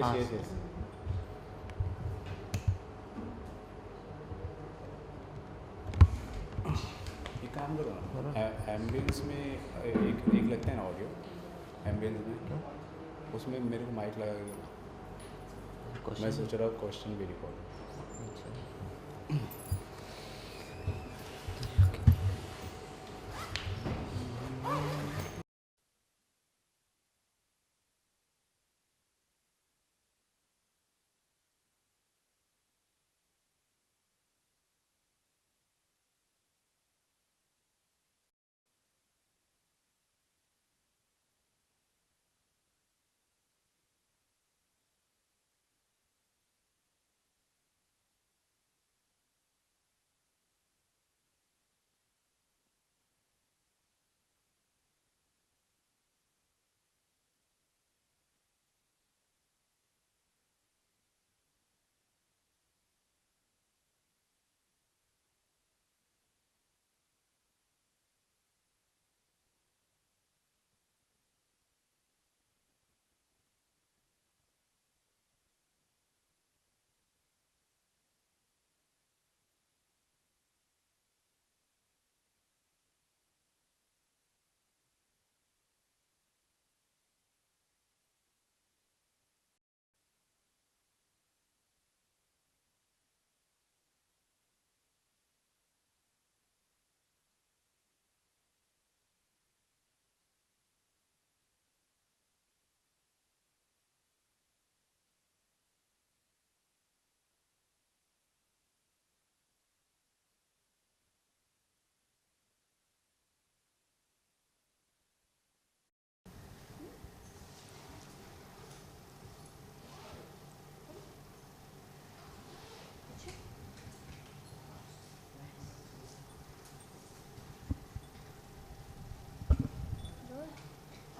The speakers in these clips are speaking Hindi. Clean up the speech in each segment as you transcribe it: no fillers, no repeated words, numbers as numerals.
हाँ yes, yes. एक काम करो बोलो ना, एम्बियंस में एक एक लगता है ना ऑडियो एम्बियंस क्या में, उसमें मेरे को माइक लगा के दो। मैं क्वेश्चन। सोच रहा हूँ क्वेश्चन भी रिकॉर्ड। अच्छा ओके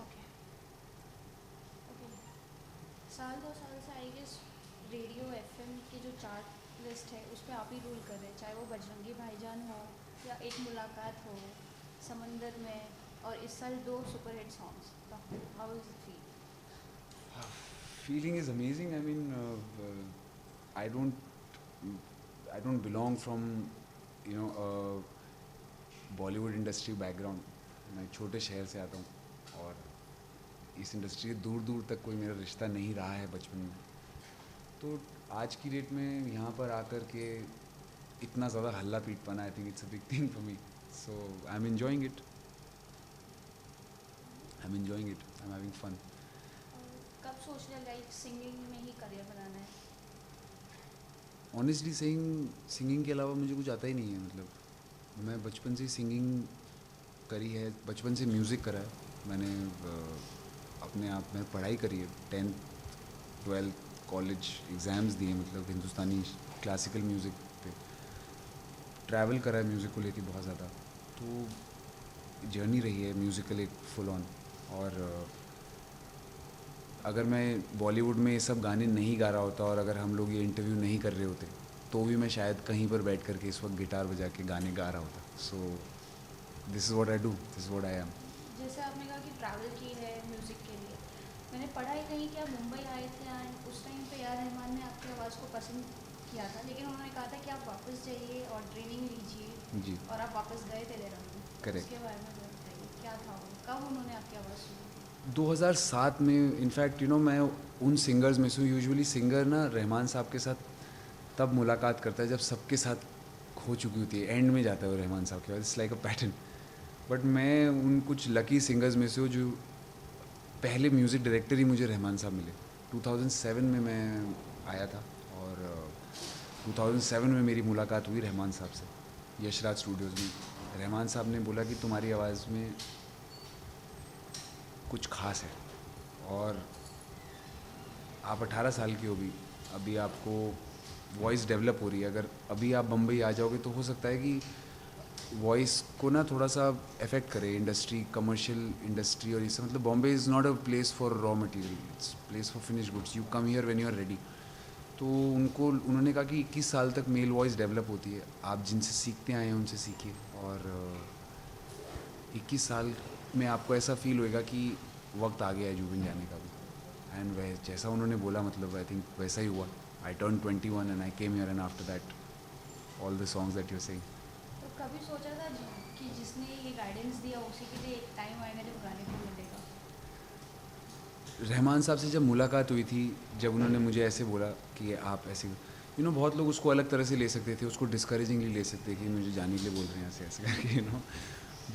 ओके। साल 2 साल से आई गेस रेडियो एफएम की जो चार्ट लिस्ट है उस पर आप ही रूल कर रहे हैं, चाहे वो बजरंगी भाईजान हो या एक मुलाकात हो, समंदर में, और इस साल 2 superhit songs. How is it feel? Feeling is amazing. I mean, I don't, I don't belong from, you know, Bollywood industry background. मैं छोटे शहर से आता हूँ और इस इंडस्ट्री के दूर दूर तक कोई मेरा रिश्ता नहीं रहा है बचपन में। तो आज की डेट में यहाँ पर आकर के इतना ज़्यादा हल्ला पीट पाना, I think it's a big thing for me. So I am enjoying it, I am enjoying it, I am having fun. और कब सोच लिया लाइक सिंगिंग में ही करियर बनाना है? ऑनेस्टली सिंगिंग के अलावा मुझे कुछ आता ही नहीं है। मतलब मैं बचपन से सिंगिंग करी है, बचपन से म्यूज़िक करा है मैंने। अपने आप में पढ़ाई करी है, 10th 12th कॉलेज एग्ज़ाम्स दिए, मतलब हिंदुस्तानी क्लासिकल म्यूज़िक पे ट्रैवल करा है म्यूज़िक को लेके बहुत ज़्यादा। तो जर्नी रही है म्यूज़िकल एक फुल ऑन। और अगर मैं बॉलीवुड में ये सब गाने नहीं गा रहा होता और अगर हम लोग ये इंटरव्यू नहीं कर रहे होते तो भी मैं शायद कहीं पर बैठ कर के इस वक्त गिटार बजा के गाने गा रहा होता। So this is what I do, this is what I am. जैसे आपने कहा कि ट्रैवल की है म्यूज़िक के लिए, मैंने पढ़ा ही कहीं कि आप मुंबई आए थे एंड उस टाइम पे यार रहमान ने आपकी आवाज़ को पसंद किया था, लेकिन उन्होंने कहा था कि आप वापस जाइए और ट्रेनिंग लीजिए, जी और आप वापस गए थे देहरादून। तो करेक्ट। उसके बारे में बताइए, क्या था वो, कब उन्होंने आपकी आवाज़ सुनी? 2007 में इनफैक्ट मैं उन सिंगर्स में से हूँ। यूजुअली सिंगर ना रहमान साहब के साथ तब मुलाकात करता है जब सबके साथ हो चुकी होती है, एंड में जाता है वो रहमान साहब के बाद। It's like a pattern. But मैं उन कुछ लकी सिंगर्स में से हूँ जो पहले म्यूज़िक डायरेक्टर ही मुझे रहमान साहब मिले। 2007 में मैं आया था और 2007 में मेरी मुलाकात हुई रहमान साहब से यशराज स्टूडियोज़ में। रहमान साहब ने बोला कि तुम्हारी आवाज़ में कुछ खास है और आप 18 साल की हो भी, अभी आपको वॉइस डेवलप हो रही है। अगर अभी आप बम्बई आ जाओगे तो हो सकता है कि वॉइस को ना थोड़ा सा अफेक्ट करे इंडस्ट्री, कमर्शियल इंडस्ट्री और इससे। मतलब Bombay is not a place for raw material, it's place for finish goods. You come here when you are ready. तो उन्होंने कहा कि 21 साल तक मेल वॉइस डेवलप होती है, आप जिनसे सीखते आए हैं उनसे सीखिए। और 21 साल में आपको ऐसा फील होएगा कि वक्त आ गया है जुबिन जाने का भी। एंड वह जैसा उन्होंने बोला मतलब आई थिंक वैसा ही हुआ. I turn 21 and I came here and after that all the songs that you saying. तो कभी सोचा था कि जिसने ये गाइडेंस दिया उसी के लिए एक टाइम आएगा जब गाने को मिलेगा? रहमान साहब से जब मुलाकात हुई थी, जब उन्होंने मुझे ऐसे बोला कि आप ऐसे बहुत लोग उसको अलग तरह से ले सकते थे, उसको डिस्करेजिंगली ले सकते कि मुझे जाने के लिए बोल रहे हैं ऐसे ऐसे करके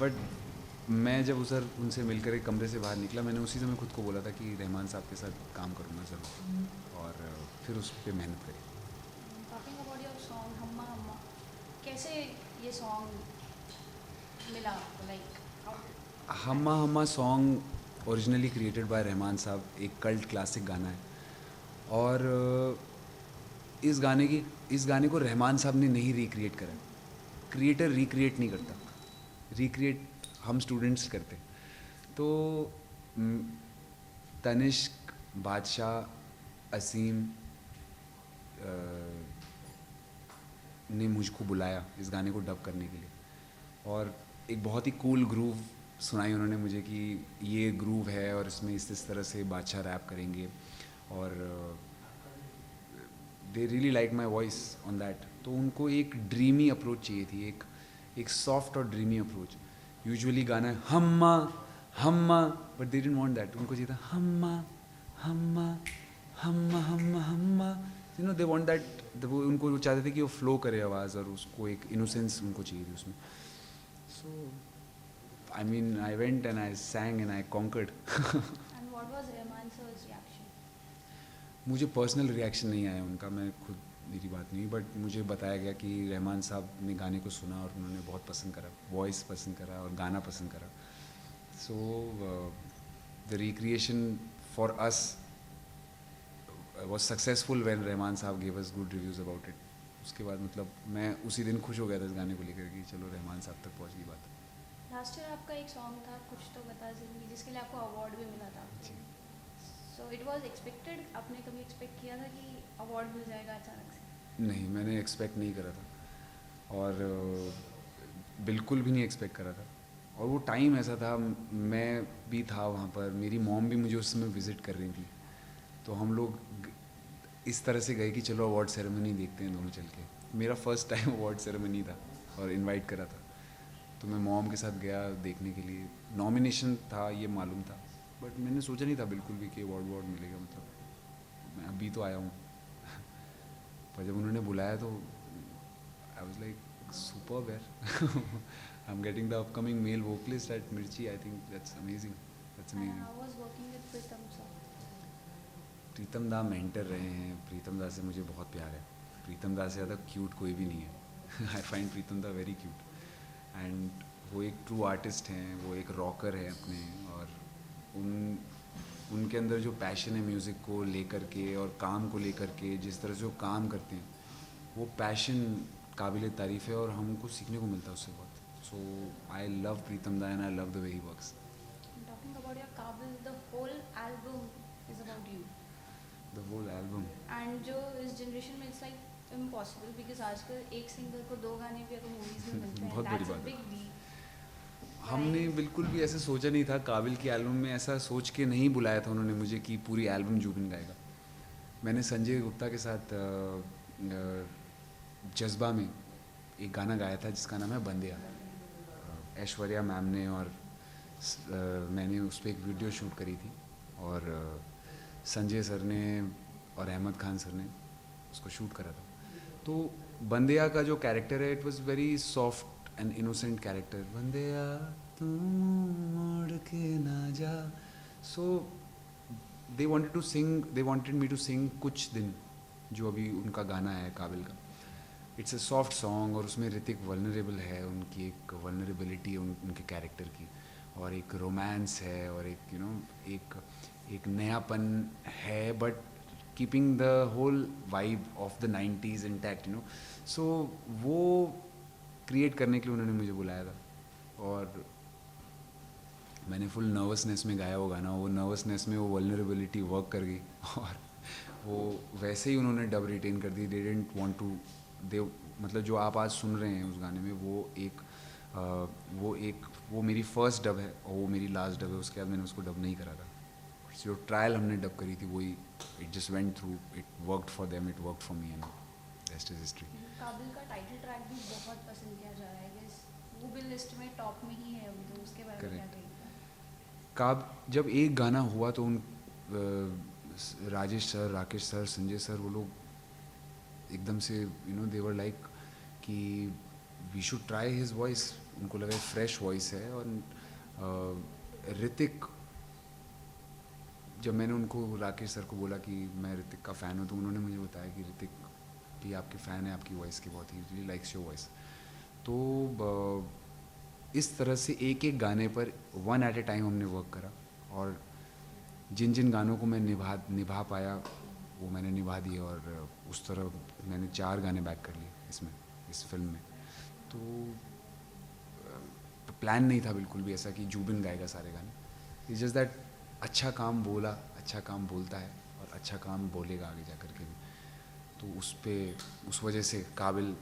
बट मैं जब उनसे मिलकर एक कमरे से बाहर निकला, मैंने उसी समय खुद को बोला था कि रहमान साहब के साथ काम करूँगा ज़रूर, और फिर उस पर मेहनत करी. Talking about your song Humma Humma, कैसे ये सॉन्ग मिला आपको? Like Humma Humma song originally created by Rahman sahab, एक कल्ट क्लासिक गाना है, और इस गाने को रहमान साहब ने नहीं रिक्रिएट करा. क्रिएटर रिक्रिएट नहीं करता, रिक्रिएट हम स्टूडेंट्स करते. तो तनिष्क, बादशाह, असीम ने मुझको बुलाया इस गाने को डब करने के लिए, और एक बहुत ही कूल ग्रूव सुनाई उन्होंने मुझे कि ये ग्रूव है और इसमें इस तरह से बादशाह रैप करेंगे, और they really like my voice on that. तो उनको एक ड्रीमी अप्रोच चाहिए थी, एक सॉफ्ट और ड्रीमी अप्रोच. यूजुअली गाना है Humma Humma, but they didn't want that. उनको चाहिए था हम्मा हम्मा हम्मा हम्मा हम्मा, दे वांट दैट. उनको चाहते थे कि वो फ्लो करे आवाज़, और उसको एक इनोसेंस उनको चाहिए थी उसमें. So I mean I went and I sang and I conquered. And what was Rahman sir's reaction? मुझे पर्सनल रिएक्शन नहीं आया उनका, मैं खुद, मेरी बात नहीं, बट मुझे बताया गया कि रहमान साहब ने गाने को सुना और उन्होंने बहुत पसंद करा, वॉइस पसंद करा और गाना पसंद करा. So the recreation for us was successful when Rahman sahab gave us good reviews about it. उसके बाद मतलब मैं उसी दिन खुश हो गया था इस गाने को लेकर कि चलो रहमान साहब तक पहुंच गई बात. लास्ट ईयर आपका एक सॉन्ग था कुछ तो बता ज़िंदगी, जिसके लिए आपको अवार्ड भी मिला था. जी. So it was expected? आपने कभी एक्सपेक्ट किया था कि अवार्ड मिल जाएगा अचानक से? नहीं, मैंने एक्सपेक्ट नहीं करा था, और बिल्कुल भी नहीं एक्सपेक्ट करा था. और वो टाइम ऐसा था, मैं भी था वहाँ पर, मेरी मॉम भी मुझे उस समय विज़िट कर रही थी. तो हम लोग इस तरह से गए कि चलो अवार्ड सेरेमनी देखते हैं दोनों चल के. मेरा फर्स्ट टाइम अवार्ड सेरेमनी था और इनवाइट करा था, तो मैं मॉम के साथ गया देखने के लिए. नॉमिनेशन था ये मालूम था, बट मैंने सोचा नहीं था बिल्कुल भी कि अवार्ड मिलेगा. मतलब मैं अभी तो आया हूँ पर जब उन्होंने बुलाया तो आई वाज लाइक सुपर्ब यार. I am getting the upcoming male vocalist at Mirchi. I think that's amazing, that's and amazing. How was working with Pritam sir? Pritam da mentor रहे हैं. प्रीतम दा से मुझे बहुत प्यार है. प्रीतम दा से ज़्यादा क्यूट कोई भी नहीं है. आई फाइंड प्रीतम दा वेरी क्यूट, एंड वो एक ट्रू आर्टिस्ट हैं, वो एक रॉकर है अपने, और उनके अंदर जो पैशन है म्यूज़िक को लेकर के और काम को लेकर के, जिस तरह से वो काम करते हैं, वो पैशन काबिल तारीफ़ है और हमको सीखने को मिलता है उससे बहुत. सो आई love Pritam da and I love the way he works. Talking about your Kaabil, the whole album is about you. The whole album. And जो इस जनरेशन में इट्स लाइक इम्पॉसिबल, बिकॉज आजकल एक सिंगर को 2 गाने भी अगर मूवीज में मिलते हैं, बहुत बड़ी दैट्स अ बात है. Big deal. हमने बिल्कुल भी ऐसे सोचा नहीं था. काबिल की एल्बम में ऐसा सोच के नहीं बुलाया था उन्होंने मुझे कि पूरी एल्बम जुबिन गाएगा. मैंने संजय गुप्ता के साथ जज्बा में एक गाना गाया था जिसका नाम है बंदिया. ऐश्वर्या मैम ने और मैंने उस पर एक वीडियो शूट करी थी, और संजय सर ने और अहमद खान सर ने उसको शूट करा था. तो बंदिया का जो कैरेक्टर है, it was very soft and innocent character. बंदिया तू मोड़ के ना जा. सो they wanted me to sing कुछ दिन, जो अभी उनका गाना है काबिल का. इट्स अ सॉफ्ट सॉन्ग, और उसमें ऋतिक वल्नरेबल है, उनकी एक वल्नरेबिलिटी है उनके कैरेक्टर की, और एक रोमांस है, और एक एक नयापन है, but keeping the whole vibe of the 90s intact. So वो क्रिएट करने के लिए उन्होंने मुझे बुलाया था, और मैंने फुल नर्वसनेस में गाया वो गाना. वो नर्वसनेस में वो वल्नरेबिलिटी वर्क कर गई, और वो वैसे ही उन्होंने डब रिटेन कर दी. दे डिडंट वांट टू, दे मतलब जो आप आज सुन रहे हैं उस गाने में, वो मेरी फर्स्ट डब है और वो मेरी लास्ट डब है. उसके बाद मैंने उसको डब नहीं करा था. जो ट्रायल हमने डब करी थी वही it just went through, it worked for them, it worked for me and rest is history. काबिल का टाइटल ट्रैक भी बहुत पसंद किया जा रहा है, गेस वो भी लिस्ट में टॉप में ही है अभी, तो उसके बारे में क्या Correct. कहेंगे? काब जब एक गाना हुआ तो उन Rajesh sir, Rakesh sir, Sanjay sir, वो लोग एकदम से दे वर लाइक कि we should try his voice. उनको लगा फ्रेश वॉइस है. और ऋतिक, जब मैंने उनको राकेश सर को बोला कि मैं ऋतिक का फ़ैन हूँ, तो उन्होंने मुझे बताया कि ऋतिक भी आपके फ़ैन है आपकी वॉइस के बहुत, he really likes your voice. तो इस तरह से एक एक गाने पर वन एट ए टाइम हमने वर्क करा, और जिन जिन गानों को मैं निभा पाया वो मैंने निभा दिए. और उस तरह मैंने 4 गाने बैक कर लिए इसमें, इस फिल्म में. तो प्लान नहीं था बिल्कुल भी ऐसा कि जुबिन गाएगा सारे गाने. इट्स जस्ट दैट अच्छा काम बोला, अच्छा काम बोलता है और अच्छा काम बोलेगा आगे जा कर के भी. तो उस वजह से काबिल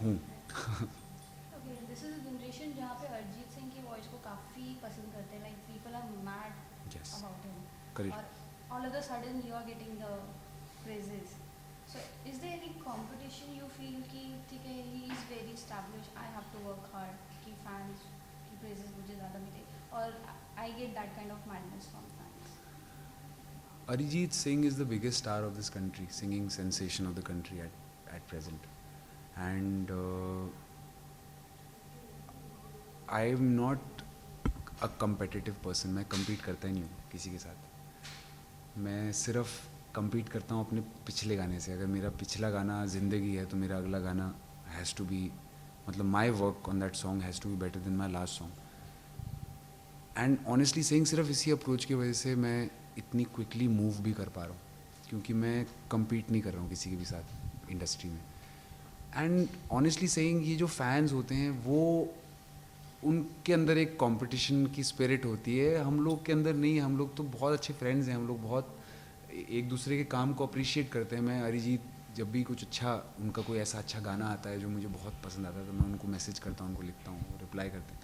हूँ. Okay, this is a generation जहाँ पे अरिजीत सिंह की वॉइस को काफ़ी पसंद करते हैं, like people are mad Yes. About him, Correct. और all of the sudden you are getting the praises. So is there any competition you feel कि ठीक है he is very establish, I have to work hard कि फैंस की प्रेजेस मुझे ज़्यादा मिले, और I get that kind of madness from fans? Arijit Singh is the biggest star of this country, singing sensation of the country at present. And I am not a competitive person. मैं compete करता ही नहीं हूँ किसी के साथ. मैं सिर्फ compete करता हूँ अपने पिछले गाने से. अगर मेरा पिछला गाना ज़िंदगी है तो मेरा अगला गाना has to be, मतलब my work on that song has to be better than my last song. And honestly saying सिर्फ इसी अप्रोच की वजह से मैं इतनी क्विकली मूव भी कर पा रहा हूँ, क्योंकि मैं compete नहीं कर रहा हूँ किसी के भी साथ इंडस्ट्री में. एंड ऑनेस्टली सेइंग ये जो फैंस होते हैं वो, उनके अंदर एक कंपटीशन की स्पिरिट होती है, हम लोग के अंदर नहीं. हम लोग तो बहुत अच्छे फ्रेंड्स हैं, हम लोग बहुत एक दूसरे के काम को अप्रिशिएट करते हैं. मैं अरिजीत जब भी कुछ अच्छा, उनका कोई ऐसा अच्छा गाना आता है जो मुझे बहुत पसंद आता है, तो मैं उनको मैसेज करता हूँ, उनको लिखता हूँ, रिप्लाई करते हैं.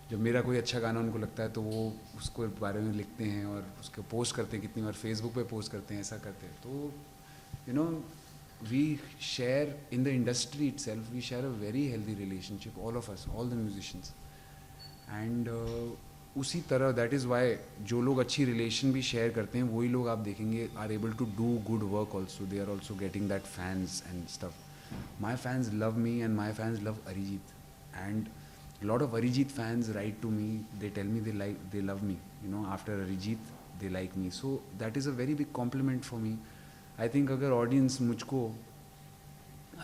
जब मेरा कोई अच्छा गाना उनको लगता है तो वो उसको बारे में लिखते हैं और उसको पोस्ट करते हैं, कितनी बार फेसबुक पे पोस्ट करते हैं, ऐसा करते हैं. तो we share in the industry itself, we share a very healthy relationship, all of us, all the musicians. And उसी तरह दैट इज़ वाई जो लोग अच्छी रिलेशन भी शेयर करते हैं वही लोग आप देखेंगे are able to do good work also. They are also getting that fans and stuff. My fans love me and my fans love Arijit. And lot of Arijit fans write to me, they tell me they love me, after Arijit they like me. So that is a very big compliment for me. I think अगर audience मुझको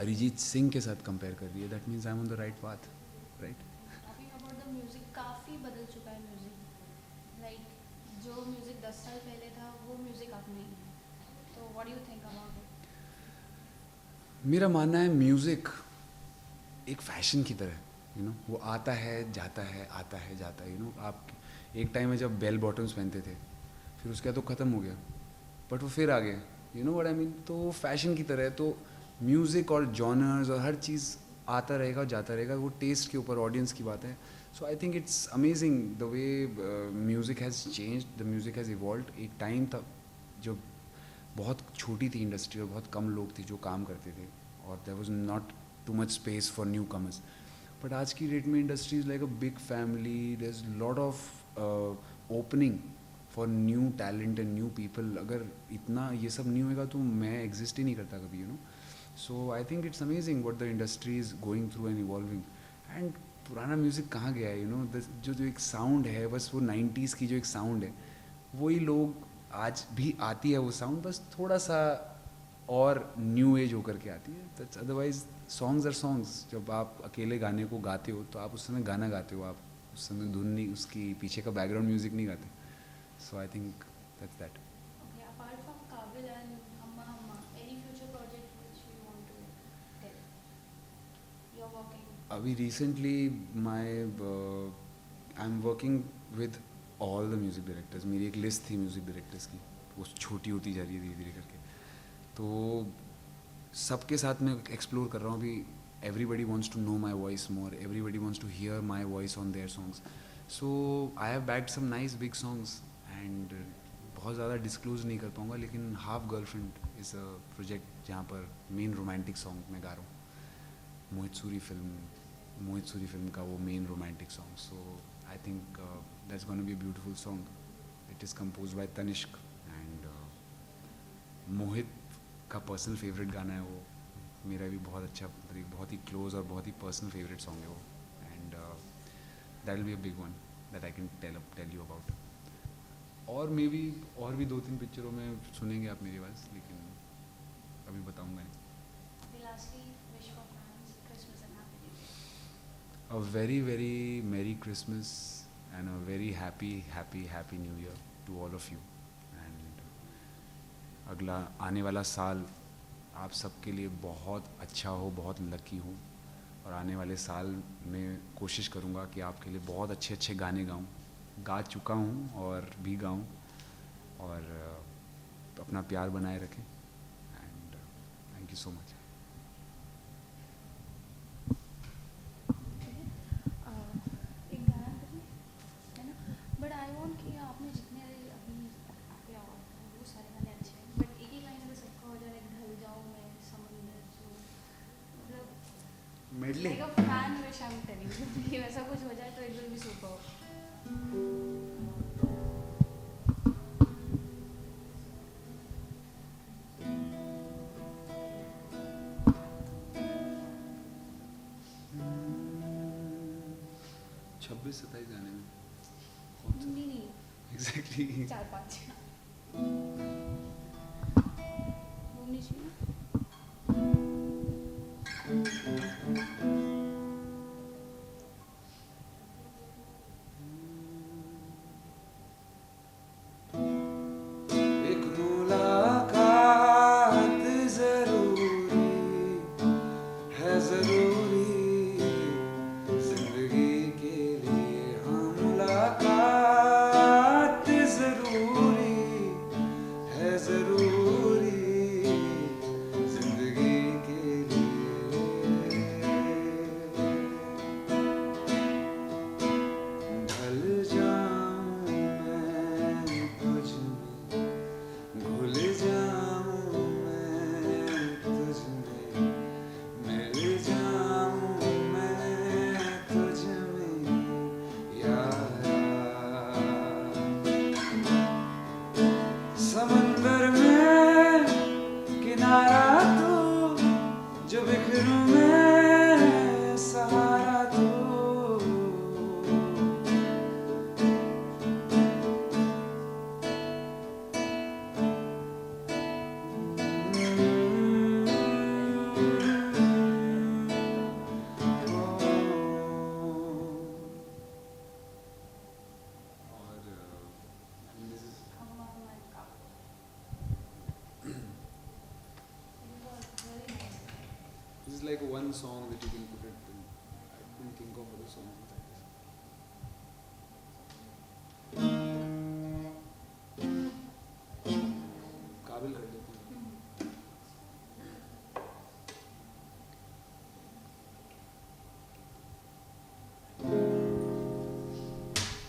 अरिजीत सिंह के साथ कंपेयर कर रही है, that means I'm on the right path, right? Talking about the music, काफ़ी बदल चुका है म्यूज़िक. लाइक जो म्यूज़िक 10 साल पहले था वो म्यूज़िक अब नहीं है. तो what do you think about it? मेरा मानना है म्यूज़िक एक फैशन की तरह है. वो आता है जाता है, आता है जाता है. आप एक टाइम में जब बेल बॉटम्स पहनते थे, फिर उसके बाद तो ख़त्म हो गया, बट वो फिर आ गया. What I mean. तो फैशन की तरह है. तो म्यूज़िक और जॉनर्स और हर चीज़ आता रहेगा जाता रहेगा. वो टेस्ट के ऊपर, ऑडियंस की बात है. So I think it's amazing the way music has changed, the music has evolved. एक टाइम था जो बहुत छोटी थी इंडस्ट्री और बहुत कम लोग थे जो काम करते थे, और there was not too much space for newcomers. But आज की डेट में industry is like a big family. There is lot of opening for new talent and new people. अगर इतना ये सब नहीं होएगा तो मैं एग्जिस्ट ही नहीं करता कभी. So I think it's amazing what the industry is going through and evolving. And पुराना म्यूज़िक कहाँ गया है. जो एक साउंड है, बस वो 90s की जो एक साउंड है, वही लोग आज भी आती है वो साउंड, बस थोड़ा सा और न्यू एज होकर के आती है. That's otherwise songs are songs. जब आप अकेले गाने को गाते हो तो आप उस समय गाना गाते हो, आप उस समय धुन नहीं, उसकी पीछे का बैकग्राउंड म्यूजिक नहीं गाते. So I think that's that. Okay, apart from Kabil and Hamma Hamma, any future project which you want to tell? You're working. अभी recently I am working with all the music directors. मेरी एक लिस्ट थी म्यूज़िक डायरेक्टर्स की, वो छोटी होती जा रही है धीरे धीरे करके. तो सबके साथ मैं एक्सप्लोर कर रहा हूँ अभी. Everybody wants to know my voice more, everybody wants to hear my voice on their songs. So I have bagged some nice big songs and बहुत ज़्यादा डिस्क्लोज नहीं कर पाऊँगा, लेकिन half girlfriend is a project जहाँ पर मेन रोमांटिक सॉन्ग मैं गा रहा हूँ। मोहित सूरी फिल्म का वो main romantic song. So I think that's gonna be a beautiful song. It is compose by Tanishk and Mohit का पर्सनल फेवरेट गाना है वो. मेरा भी बहुत अच्छा, बहुत ही क्लोज और बहुत ही पर्सनल फेवरेट सॉन्ग है वो. And that will be a big one that I can tell you about. और मे बी और भी 2-3 पिक्चरों में सुनेंगे आप मेरी आवाज़, लेकिन अभी बताऊंगा नहीं. A very very merry Christmas and a very happy new year to all of you. And अगला आने वाला साल आप सबके लिए बहुत अच्छा हो, बहुत लकी हो. और आने वाले साल में कोशिश करूँगा कि आपके लिए बहुत अच्छे अच्छे गाने गाऊँ. गा चुका हूँ और भी गाऊँ. और अपना प्यार बनाए रखें. And thank you so much. एक गाना करिए, है ना. बट आई वांट कि आपने जितने अभी आपके वो सारे गाने अच्छे हैं, बट एक ही लाइन में सबका हो जाए, ढल जाऊँ मैं समंदर जो, मतलब medley like a fan wish I am telling you, वैसा कुछ हो जाए तो इट विल बी सुपर. छब्बीस 27 गाने में कौन सा नहीं एग्जैक्टली 4-5 घूमनी चाहिए. एक मुलाकात जरूरी है, जरूरी जिंदगी के लिए. हाँ मुलाकात जरूरी है, जरूरी जिंदगी के लिए. ढल जाऊं मैं तुझ में, घुल जाऊं मैं तुझ में, मिल जाऊं मैं तुझ में यारा. समंदर में किनारा तू, जो बिखरूं मैं सहारा तू. This is like one song that you can put it in. I couldn't think of other songs like this. काबिल कर लेते हैं.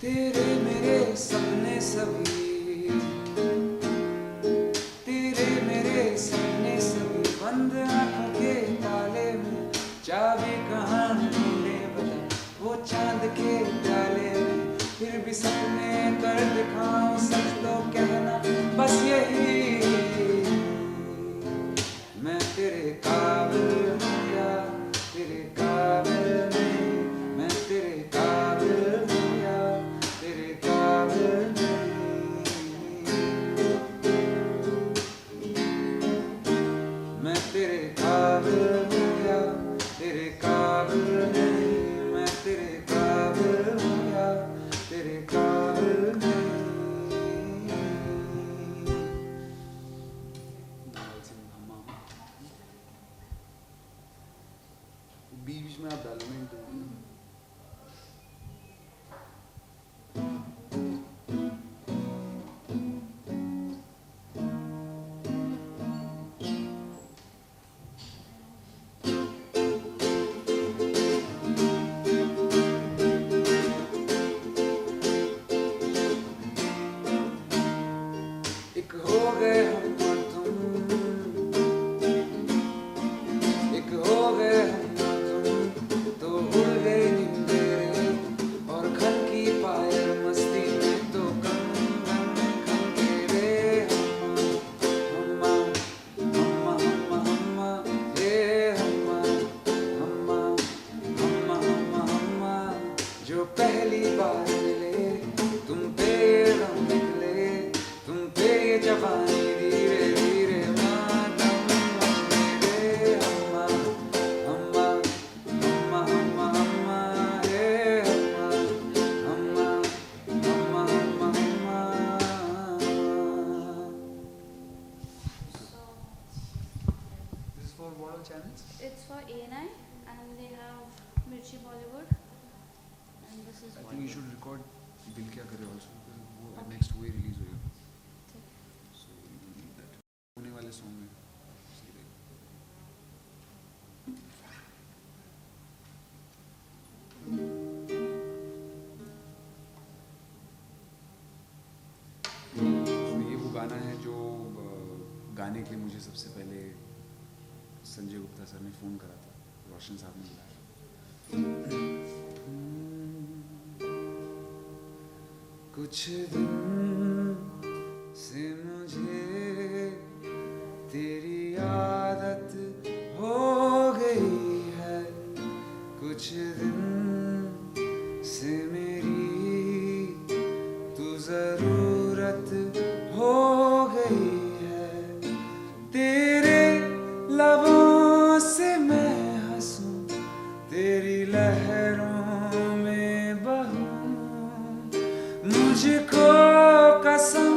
तेरे मेरे सपने सभी, तेरे मेरे सपने सभी, बंद आँखों के ताले में चाबी कहाँ ढूंढे बता, वो चांद के प्याले में. फिर भी सपने कर दिखाऊं, सच तो कहना बस यही, मैं तेरे काबिल हूँ या तेरे काबिल नहीं. मैं तेरे काबिल हूँ या तेरे काबिल नहीं. मैं तेरे काबिल हूँ या तेरे काबिल नहीं. मैं तेरे काबिल हूँ या तेरे काबिल नहीं. जो पहली बार मिले, तुम पे ये गम निकले, तुम पे ये जवानी धीरे धीरे मातम मेरे अम्मा अम्मा अम्मा अम्मा अम्मा रे अम्मा अम्मा अम्मा अम्मा अम्मा. This is for what all channels? It's for A9 and they have Mirchi Bollywood and this is I think Bollywood. you should record दिल क्या करे also because वो Okay. next वो ही release होगा. ठीक. So you need that. होने वाले song में सीधे. So ये वो गाना है जो गाने के लिए मुझे सबसे पहले संजय गुप्ता सर ने फ़ोन करा था, रोशन साहब ने बुलाया. कुछ दिन से मुझे तेरी आदत हो गई है, कुछ दिन से मेरी तू ज़रूरत हो गई है. तेरे लबों से मैं हंसूं, तेरी लहरों में बहूं, मुझको कसम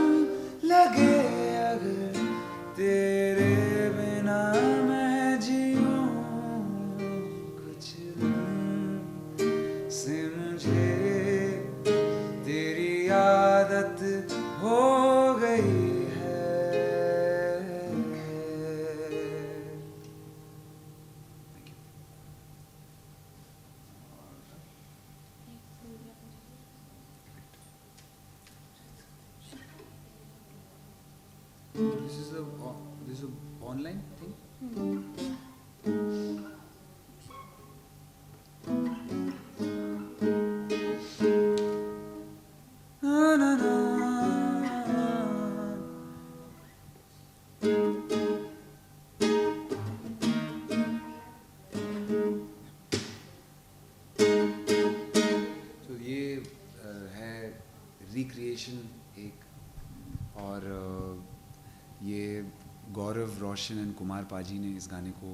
लगे अगर तेरे बिना मैं जीऊं. कुछ दिन से मुझे तेरी आदत हो गई है. Thank you. This is a online thing. Na, na, na. तो ये है रिक्रिएशन एक, और ये गौरव रोशन एंड कुमार पाजी ने इस गाने को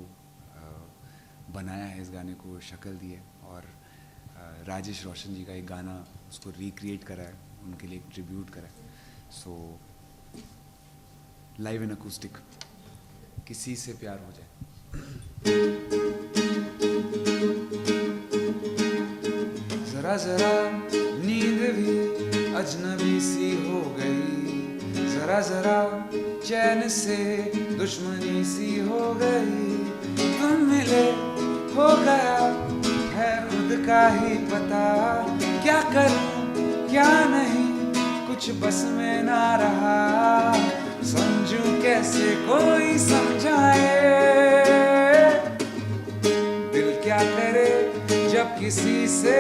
बनाया है, इस गाने को शक्ल दी है, और राजेश रोशन जी का एक गाना उसको रिक्रिएट करा है, उनके लिए एक ट्रिब्यूट करा है. सो लाइव इन अकूस्टिक, किसी से प्यार हो जाए. जरा जरा नींद भी अजनबी सी हो गई, जरा जरा चैन से दुश्मनी सी हो गई. तुम मिले हो गया है खुद का ही पता, क्या करूं क्या नहीं कुछ बस में ना रहा. समझूं कैसे कोई समझाए, दिल क्या करे जब किसी से